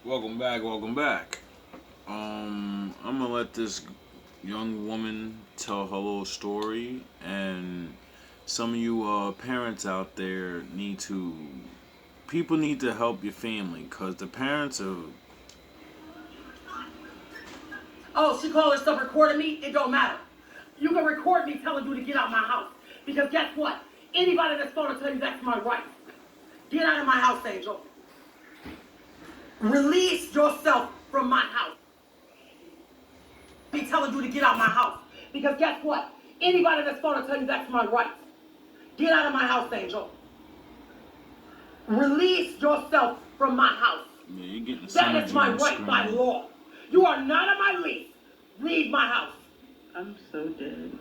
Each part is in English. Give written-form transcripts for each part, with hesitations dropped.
Welcome back, welcome back. I'm gonna let this young woman tell her little story, and some of you parents out there people need to help your family, cause the parents are. Oh, she called herself recording me? It don't matter. You can record me telling you to get out of my house. Because guess what? Anybody that's going to tell you that's my right. Get out of my house, Angel. Release yourself from my house. Me telling you to get out of my house. Because guess what? Anybody that's going to tell you that's my right. Get out of my house, Angel. Release yourself from my house. Yeah, you're getting That is my right screaming. by law. You are not on my lease. Leave my house. I'm so dead.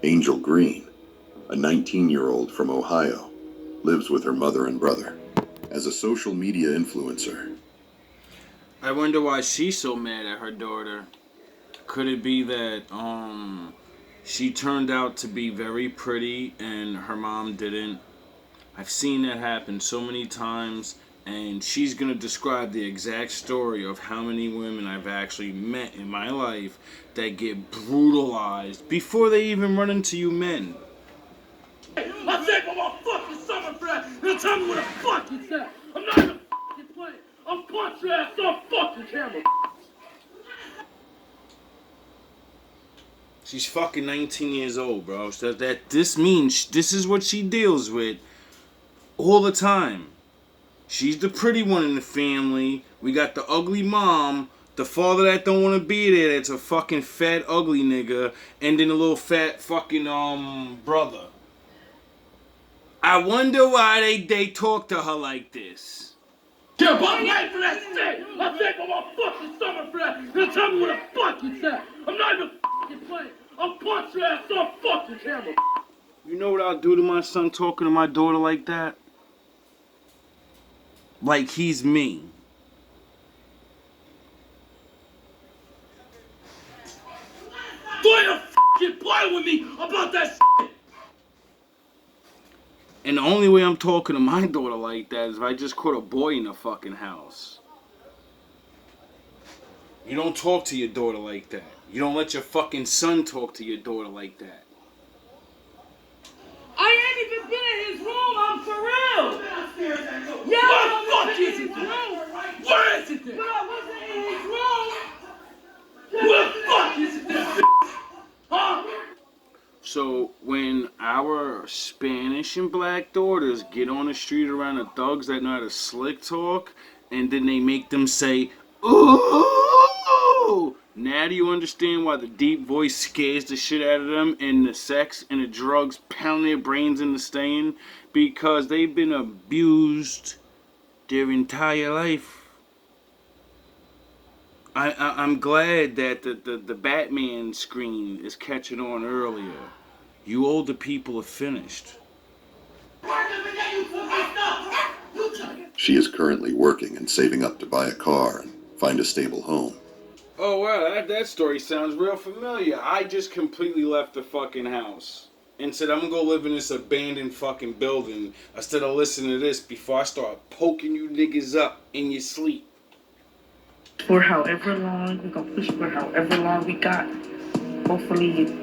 Angel Green, a 19-year-old from Ohio, lives with her mother and brother. As a social media influencer, I wonder why she's so mad at her daughter. Could it be that she turned out to be very pretty and her mom didn't? I've seen that happen so many times, and she's gonna describe the exact story of how many women I've actually met in my life that get brutalized before they even run into you men. I said for my fucking summer friend, now tell me what the fuck you said. I'm not even fucking playing. I'll punch your ass on fucking camera. She's fucking 19 years old, bro. So this means this is what she deals with all the time. She's the pretty one in the family. We got the ugly mom, the father that don't want to be there, that's a fucking fat ugly nigga, and then a little fat fucking brother. I wonder why they talk to her like this. You're about right for that shit. I said for my fucking summer friend, now tell me what the fuck you said. I'm not even fucking playing. I'll punch your ass on fucking camera. You know what I'll do to my son talking to my daughter like that? Like he's me. Don't you fucking play with me about that shit. And the only way I'm talking to my daughter like that is if I just caught a boy in the fucking house. You don't talk to your daughter like that. You don't let your fucking son talk to your daughter like that. I ain't even been in his room, I'm for real. Yeah, what the fuck is it? Where is it then? But I wasn't in his room. What the fuck is it then? Huh? So when our Spanish and black daughters get on the street around the thugs that know how to slick talk, and then they make them say, "Ooh," now do you understand why the deep voice scares the shit out of them, and the sex and the drugs pound their brains into staying? Because they've been abused their entire life. I'm glad that the Batman screen is catching on earlier. You older people are finished. she is currently working and saving up to buy a car and find a stable home. Oh wow, that story sounds real familiar. I just completely left the fucking house and said I'm gonna go live in this abandoned fucking building instead of listening to this before I start poking you niggas up in your sleep. For however long, we're gonna push for however long we got. Hopefully,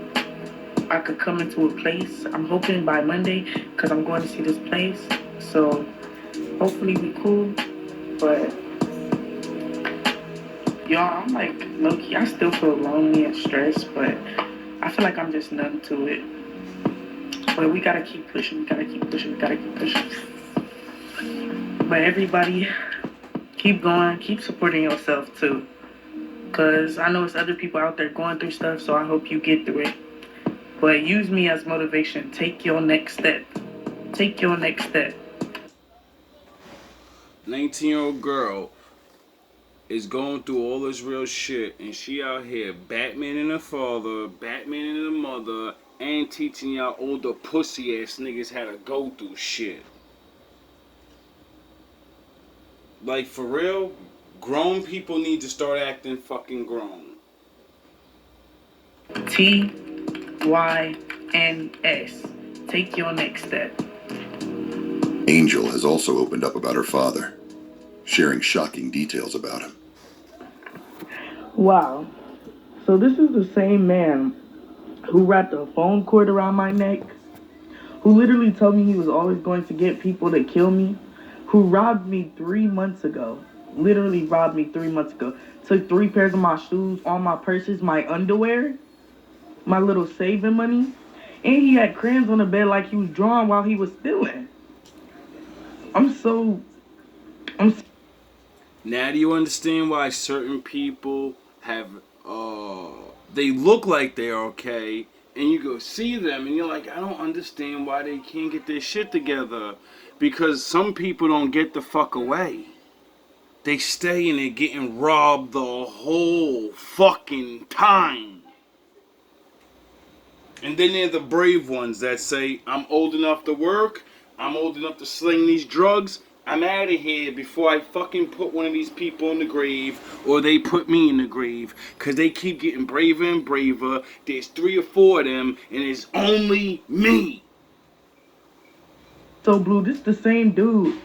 I could come into a place. I'm hoping by Monday, because I'm going to see this place. So, hopefully we cool. But, y'all, I'm like, low-key, I still feel lonely and stressed, but I feel like I'm just numb to it. But we gotta keep pushing, we gotta keep pushing. But everybody, keep going, keep supporting yourself too. Because I know it's other people out there going through stuff, so I hope you get through it. But use me as motivation. Take your next step. Take your next step. 19-year-old girl is going through all this real shit, and she out here Batman and her father, Batman and her mother, and teaching y'all older pussy ass niggas how to go through shit. Like, for real, grown people need to start acting fucking grown. TYNS. Take your next step. Angel has also opened up about her father. sharing shocking details about him. Wow. So this is the same man who wrapped a phone cord around my neck, who literally told me he was always going to get people to kill me, who robbed me 3 months ago. Literally robbed me 3 months ago. Took 3 pairs of my shoes, all my purses, my underwear, my little saving money, and he had crayons on the bed like he was drawing while he was stealing. Now do you understand why certain people have, they look like they're okay, and you go see them, and you're like, I don't understand why they can't get their shit together. Because some people don't get the fuck away. They stay and they're getting robbed the whole fucking time. And then they're the brave ones that say, I'm old enough to work, I'm old enough to sling these drugs, I'm out of here before I fucking put one of these people in the grave, or they put me in the grave. Because they keep getting braver and braver. There's 3 or 4 of them, and it's only me. So, Blue, this the same dude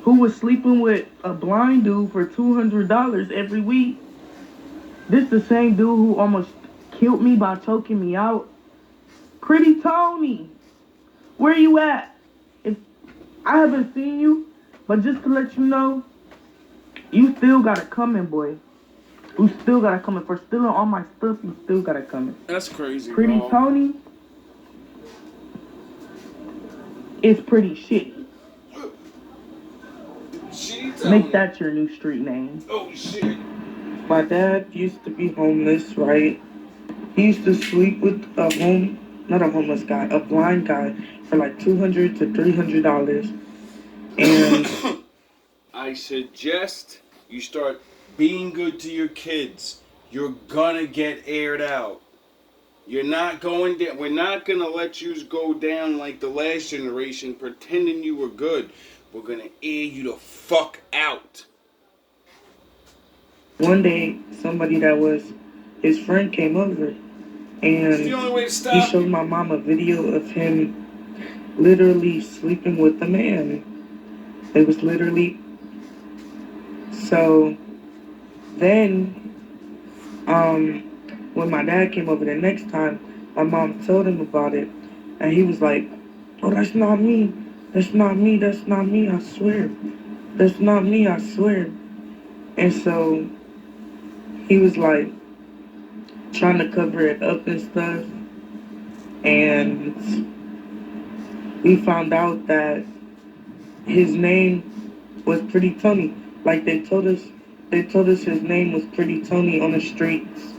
who was sleeping with a blind dude for $200 every week. This the same dude who almost killed me by choking me out. Pretty Tony, where you at? If I haven't seen you, but just to let you know, you still got it coming, boy. You still got it coming. For stealing all my stuff, you still got it coming. That's crazy, Pretty bro. Tony is pretty shitty. Make that your new street name. Oh, shit. My dad used to be homeless, right? He used to sleep with not a homeless guy, a blind guy for like $200 to $300. And I suggest you start being good to your kids. You're gonna get aired out. You're not going down. We're not gonna let you go down like the last generation pretending you were good. We're gonna air you the fuck out. one day, somebody that was his friend came over, and It's the only way to stop he showed my mom a video of him literally sleeping with the man. It was literally. So then, when my dad came over the next time, my mom told him about it, and he was like, "Oh, that's not me. That's not me. That's not me. I swear. That's not me. I swear." And so he was like trying to cover it up and stuff, and we found out that his name was Pretty Tony. Like they told us his name was Pretty Tony on the streets.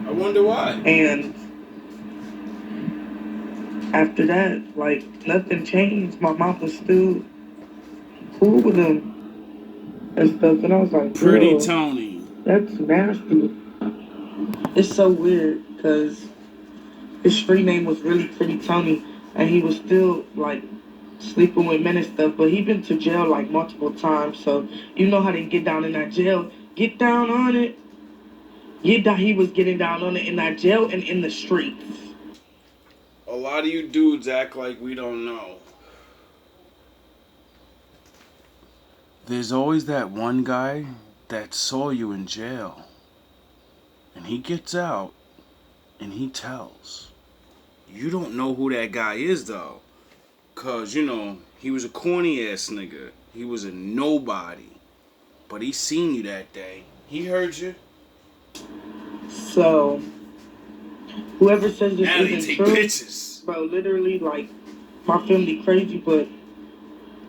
I wonder why. And after that, like, nothing changed. My mom was still cool with him and stuff. And I was like, Pretty Tony. That's nasty. It's so weird because his street name was really Pretty Tony. And he was still, like, sleeping with men and stuff. But he been to jail, like, multiple times. So you know how they get down in that jail. Get down on it. He was getting down on it in that jail and in the streets. A lot of you dudes act like we don't know. There's always that one guy that saw you in jail. And he gets out and he tells. You don't know who that guy is though. Cause, you know, he was a corny ass nigga. He was a nobody. But he seen you that day. He heard you. So, whoever says this Now they isn't take true, pictures. bro, literally, like, my family crazy, but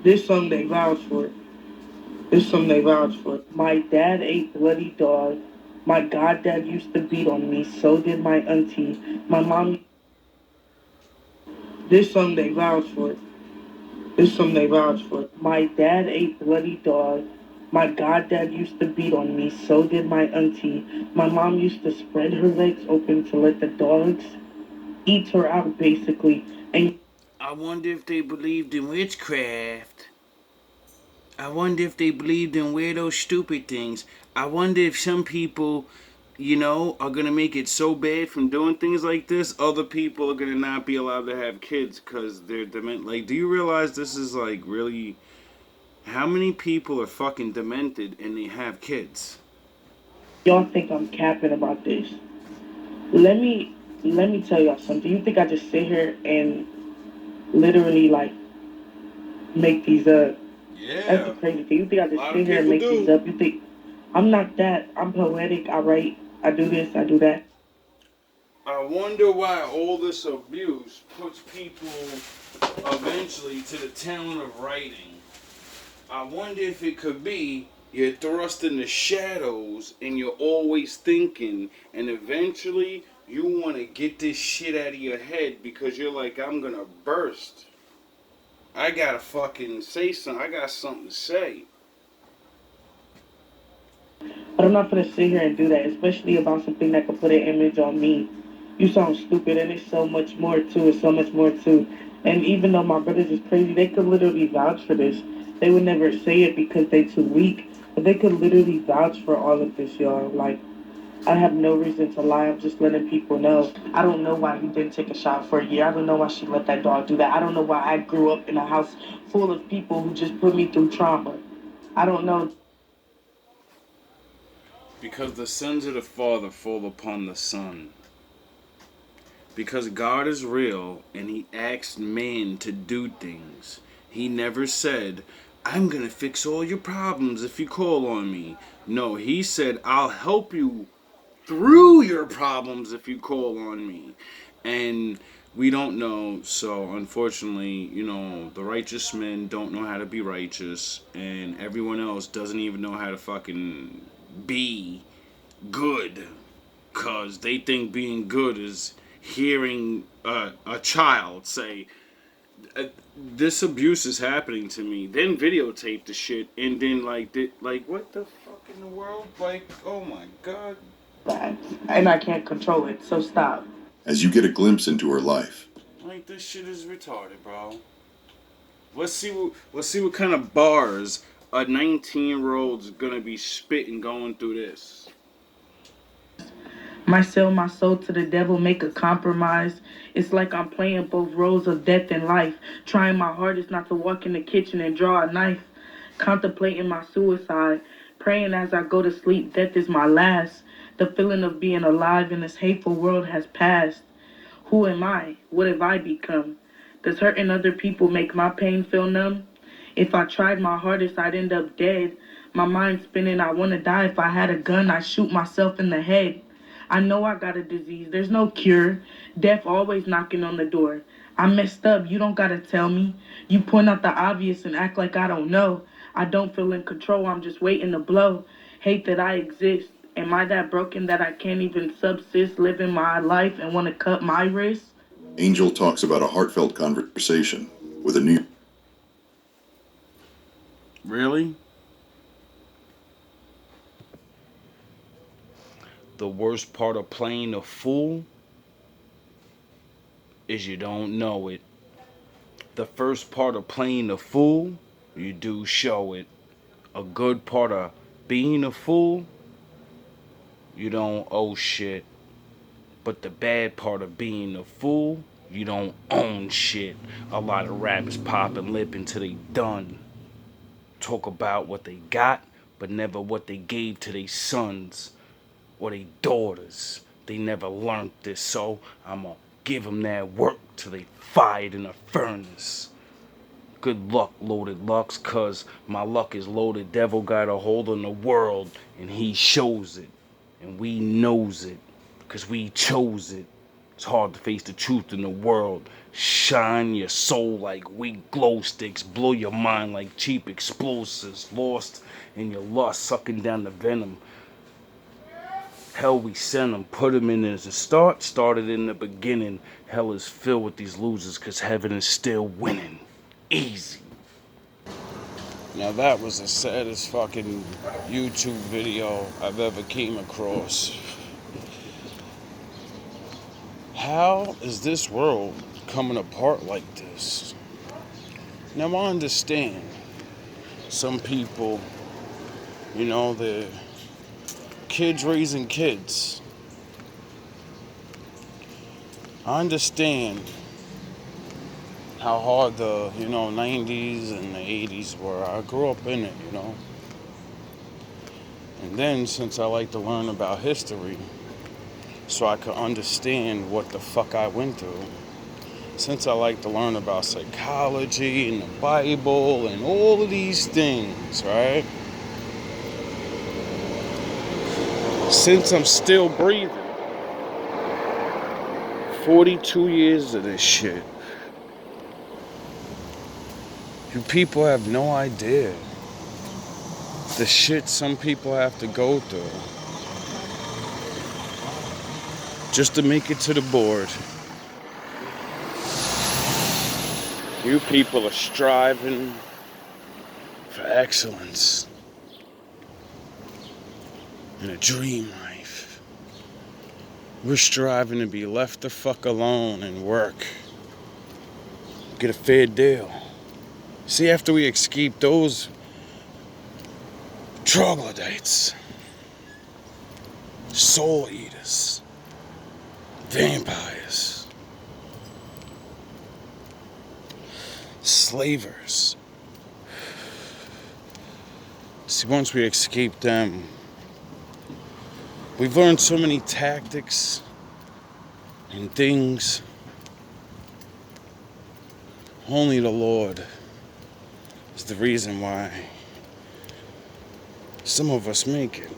this something they vouch for. This something they vouch for. My dad ate bloody dog. My goddad used to beat on me. So did my auntie. My mom. This something they vouch for. This something they vouch for. My dad ate bloody dog. My goddad used to beat on me. So did my auntie. My mom used to spread her legs open to let the dogs eat her out, basically. And I wonder if they believed in witchcraft. I wonder if they believed in weirdo stupid things. I wonder if some people, you know, are going to make it so bad from doing things like this, other people are going to not be allowed to have kids because they're dement. Like, do you realize this is, like, really How many people are fucking demented and they have kids? Y'all think I'm capping about this. Let me let me tell y'all something. You think I just sit here and literally like make these up? That's the Yeah, crazy thing. You think I a just lot of sit here and people make these do. up? You think I'm not that? I'm poetic. I write. I do this. I do that. I wonder why all this abuse puts people eventually to the talent of writing. I wonder if it could be you're thrust in the shadows and you're always thinking, and eventually you want to get this shit out of your head because you're like, I'm gonna burst. I gotta fucking say something. I got something to say. But I'm not gonna sit here and do that, especially about something that could put an image on me. You sound stupid, and it's so much more to it. So much more to. And even though my brothers is crazy, they could literally vouch for this. They would never say it because they too weak, but they could literally vouch for all of this, y'all. Like, I have no reason to lie. I'm just letting people know. I don't know why he didn't take a shot for a year. I don't know why she let that dog do that. I don't know why I grew up in a house full of people who just put me through trauma. I don't know. Because the sins of the Father fall upon the Son. Because God is real and He asked man to do things. He never said, I'm gonna fix all your problems if you call on me. No, He said, I'll help you through your problems if you call on me. And we don't know, so unfortunately, the righteous men don't know how to be righteous, and everyone else doesn't even know how to fucking be good, because they think being good is hearing a child say, this abuse is happening to me, then videotape the shit, and then like what the fuck in the world? Like, oh my god. That. And I can't control it, so stop. As you get a glimpse into her life, Like, this shit is retarded, bro. Let's see what kind of bars a 19-year-old's gonna be spitting going through this. Might sell my soul to the devil, make a compromise. It's like I'm playing both roles of death and life, trying my hardest not to walk in the kitchen and draw a knife, contemplating my suicide, praying as I go to sleep, death is my last. The feeling of being alive in this hateful world has passed. Who am I? What have I become? Does hurting other people make my pain feel numb? If I tried my hardest, I'd end up dead. My mind spinning, I want to die. If I had a gun, I'd shoot myself in the head. I know I got a disease, there's no cure. Death always knocking on the door. I messed up, you don't gotta tell me. You point out the obvious and act like I don't know. I don't feel in control, I'm just waiting to blow. Hate that I exist. Am I that broken that I can't even subsist living my life and want to cut my wrist? Angel talks about a heartfelt conversation with a new. Really? The worst part of playing a fool is you don't know it. The first part of playing a fool, you do show it. A good part of being a fool, you don't owe shit. But the bad part of being a fool, you don't own shit. A lot of rappers pop and lip until they done. Talk about what they got, but never what they gave to their sons or their daughters. They never learned this, so I'ma give them that work till they fired in a furnace. Good luck, loaded lucks, cause my luck is loaded. Devil got a hold on the world, and he shows it. And we knows it, cause we chose it. It's hard to face the truth in the world. Shine your soul like weak glow sticks. Blow your mind like cheap explosives. Lost in your lust, sucking down the venom. Hell, we sent them, put them in as a start. Started in the beginning. Hell is filled with these losers, cause heaven is still winning. Easy. Now that was the saddest fucking YouTube video I've ever came across. How is this world coming apart like this? Now I understand some people, they're kids raising kids. I understand how hard the, 90s and the 80s were. I grew up in it, And then, since I like to learn about history, so I could understand what the fuck I went through, since I like to learn about psychology and the Bible and all of these things, right? Since I'm still breathing, 42 years of this shit, you people have no idea the shit some people have to go through just to make it to the board. You people are striving for excellence in a dream life. We're striving to be left the fuck alone and work. Get a fair deal. See, after we escape those troglodytes, soul eaters, vampires, slavers. See, once we escape them, we've learned so many tactics and things. Only the Lord is the reason why some of us make it.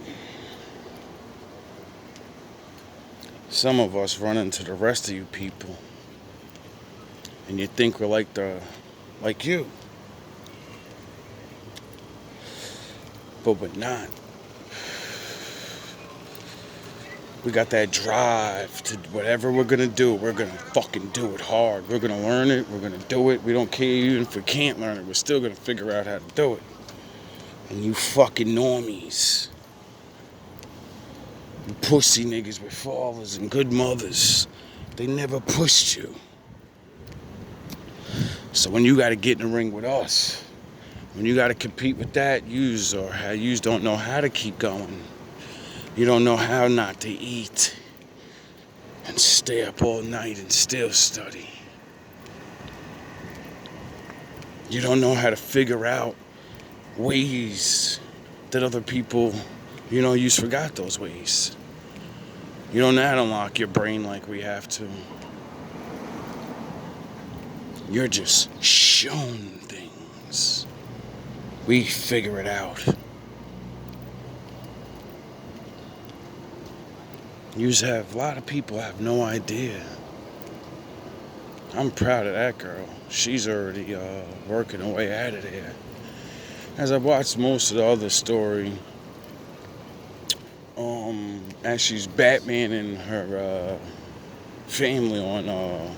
Some of us run into the rest of you people, and you think we're like you, but we're not. We got that drive to whatever we're gonna do, we're gonna fucking do it hard. We're gonna learn it, we're gonna do it. We don't care even if we can't learn it, we're still gonna figure out how to do it. And you fucking normies, you pussy niggas with fathers and good mothers, they never pushed you. So when you gotta get in the ring with us, when you gotta compete with that, yous don't know how to keep going. You don't know how not to eat and stay up all night and still study. You don't know how to figure out ways that other people, you forgot those ways. You don't know how to unlock your brain like we have to. You're just shown things. We figure it out. A lot of people have no idea. I'm proud of that girl. She's already working her way out of there. As I watched most of the other story, as she's Batmaning her family on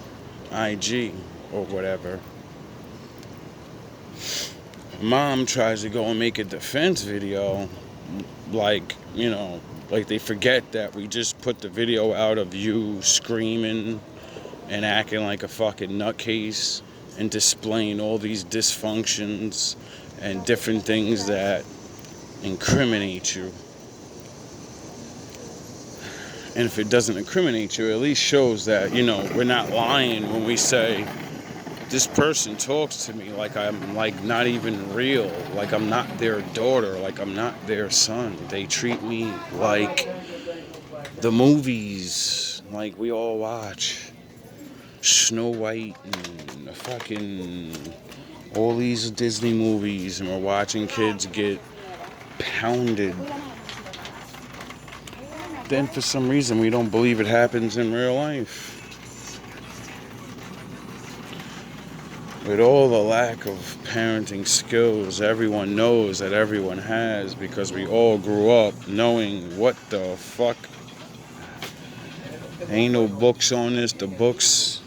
IG or whatever, Mom tries to go and make a defense video, like they forget that we just put the video out of you screaming and acting like a fucking nutcase and displaying all these dysfunctions and different things that incriminate you. And if it doesn't incriminate you, it at least shows that, we're not lying when we say, this person talks to me like I'm not even real, like I'm not their daughter, like I'm not their son. They treat me like the movies, like we all watch. Snow White and fucking all these Disney movies, and we're watching kids get pounded. Then for some reason we don't believe it happens in real life. With all the lack of parenting skills everyone knows that everyone has, because we all grew up knowing what the fuck. Ain't no books on this. The books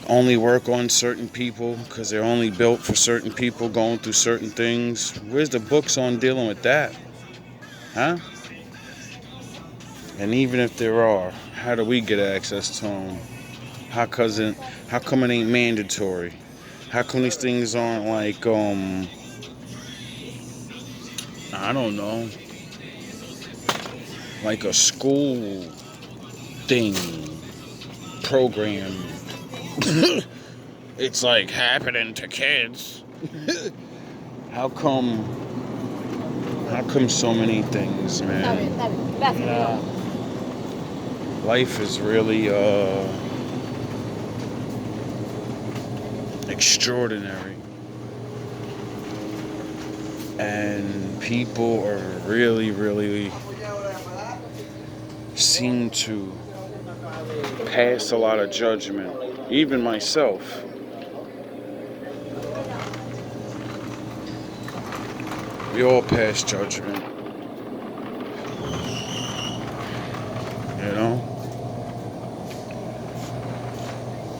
only work on certain people because they're only built for certain people going through certain things. Where's the books on dealing with that? Huh? And even if there are, how do we get access to them? How come it ain't mandatory? How come these things aren't like, I don't know, like a school thing, program? it's like happening to kids. How come so many things, man? Life is really extraordinary. And people are really seem to pass a lot of judgment. Even myself. We all pass judgment. You know?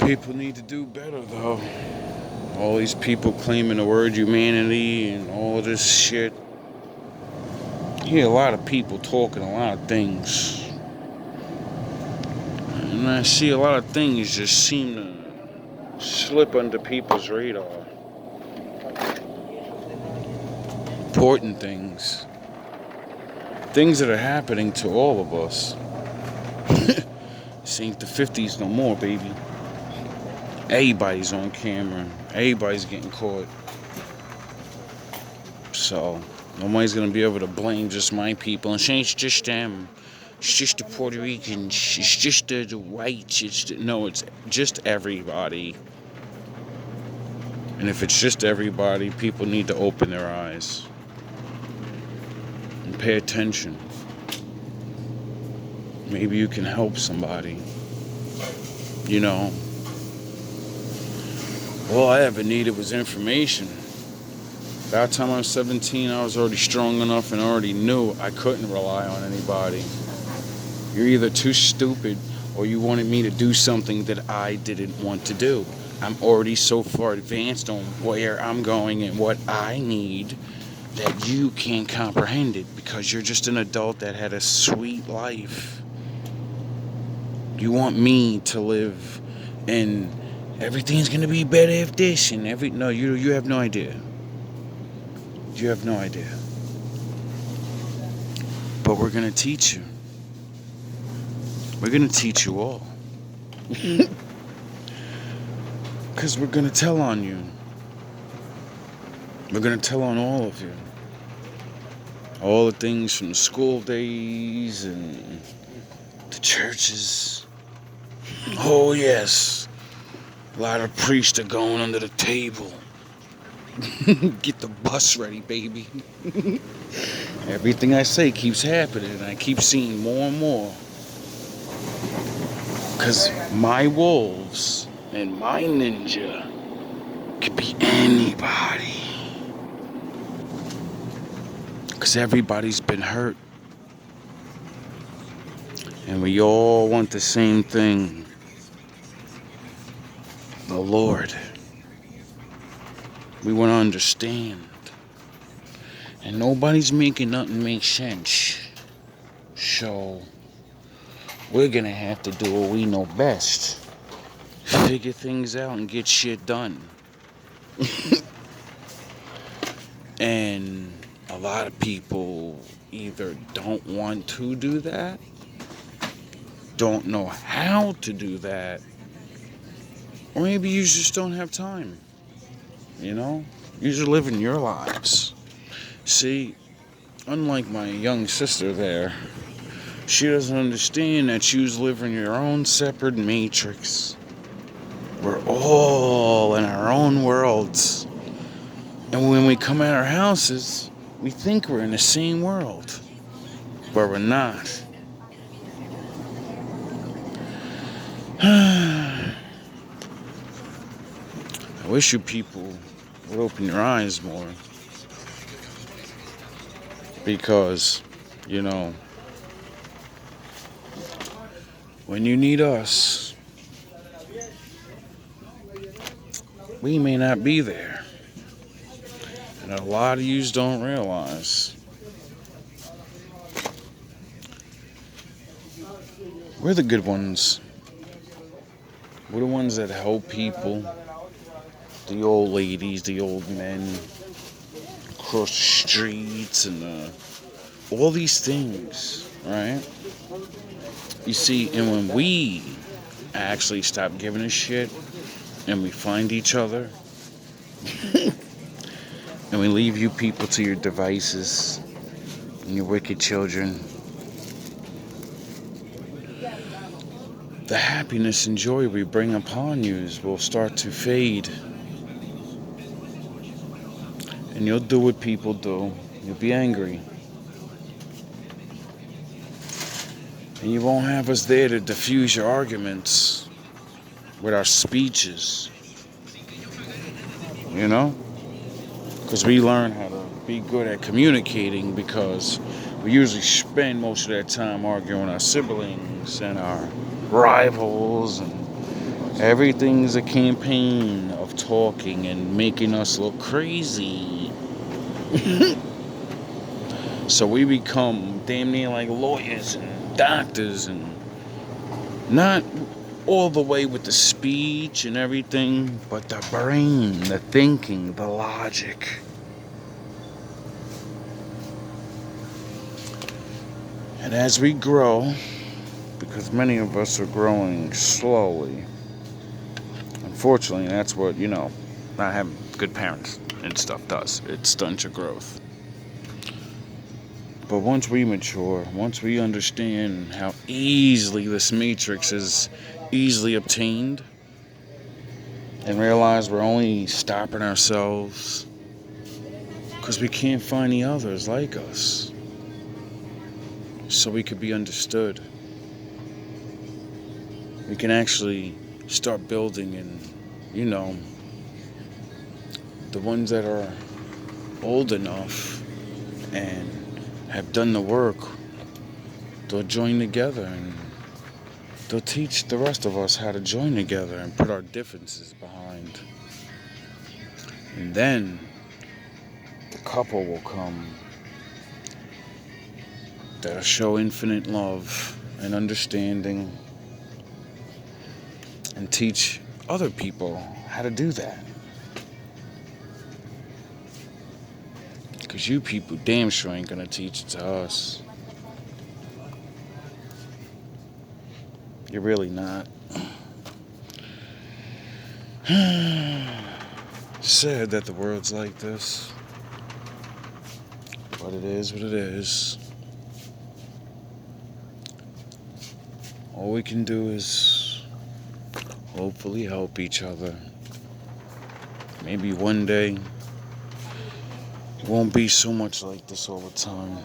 People need to do better, though. All these people claiming the word humanity and all this shit. You hear a lot of people talking a lot of things. And I see a lot of things just seem to slip under people's radar. Important things. Things that are happening to all of us. This ain't the 50s no more, baby. Everybody's on camera. Everybody's getting caught. So, nobody's gonna be able to blame just my people and say it's just them. It's just the Puerto Ricans. It's just the whites. No, it's just everybody. And if it's just everybody, people need to open their eyes and pay attention. Maybe you can help somebody. You know. All I ever needed was information. By the time I was 17, I was already strong enough and already knew I couldn't rely on anybody. You're either too stupid or you wanted me to do something that I didn't want to do. I'm already so far advanced on where I'm going and what I need that you can't comprehend it because you're just an adult that had a sweet life. You want me to live in everything's gonna be better if this and no, you have no idea. You have no idea. But we're gonna teach you. We're gonna teach you all. Because we're gonna tell on you. We're gonna tell on all of you. All the things from the school days and the churches. Oh yes. A lot of priests are going under the table. Get the bus ready, baby. Everything I say keeps happening, and I keep seeing more and more. Because my wolves and my ninja could be anybody. Because everybody's been hurt. And we all want the same thing. The Lord. We want to understand. And nobody's making nothing make sense. So, we're going to have to do what we know best. Figure things out and get shit done. And a lot of people either don't want to do that, don't know how to do that, or maybe you just don't have time. You know? You're just living your lives. See, unlike my young sister there, she doesn't understand that you live in your own separate matrix. We're all in our own worlds. And when we come out our houses, we think we're in the same world. But we're not. I wish you people would open your eyes more. Because, you know, when you need us, we may not be there. And a lot of yous don't realize. We're the good ones. We're the ones that help people. The old ladies, the old men, across the streets, and all these things, right? You see, and when we actually stop giving a shit, and we find each other, and we leave you people to your devices and your wicked children, the happiness and joy we bring upon you will start to fade. And you'll do what people do. You'll be angry. And you won't have us there to diffuse your arguments with our speeches. You know? Because we learn how to be good at communicating, because we usually spend most of that time arguing with our siblings and our rivals, and everything's a campaign of talking and making us look crazy. So we become damn near like lawyers and doctors, and not all the way with the speech and everything, but the brain, the thinking, the logic. And as we grow, because many of us are growing slowly, unfortunately, that's what, not having good parents and stuff does. It stunts your growth. But once we mature, once we understand how easily this matrix is easily obtained, and realize we're only stopping ourselves because we can't find the others like us, so we could be understood, we can actually start building, and the ones that are old enough and have done the work, they'll join together, and they'll teach the rest of us how to join together and put our differences behind. And then the couple will come that'll show infinite love and understanding, and teach other people how to do that. Because you people damn sure ain't gonna teach it to us. You're really not. Sad that the world's like this, but it is what it is. All we can do is hopefully help each other. Maybe one day it won't be so much like this all the time.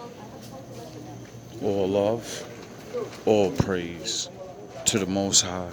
All love, all praise to the Most High.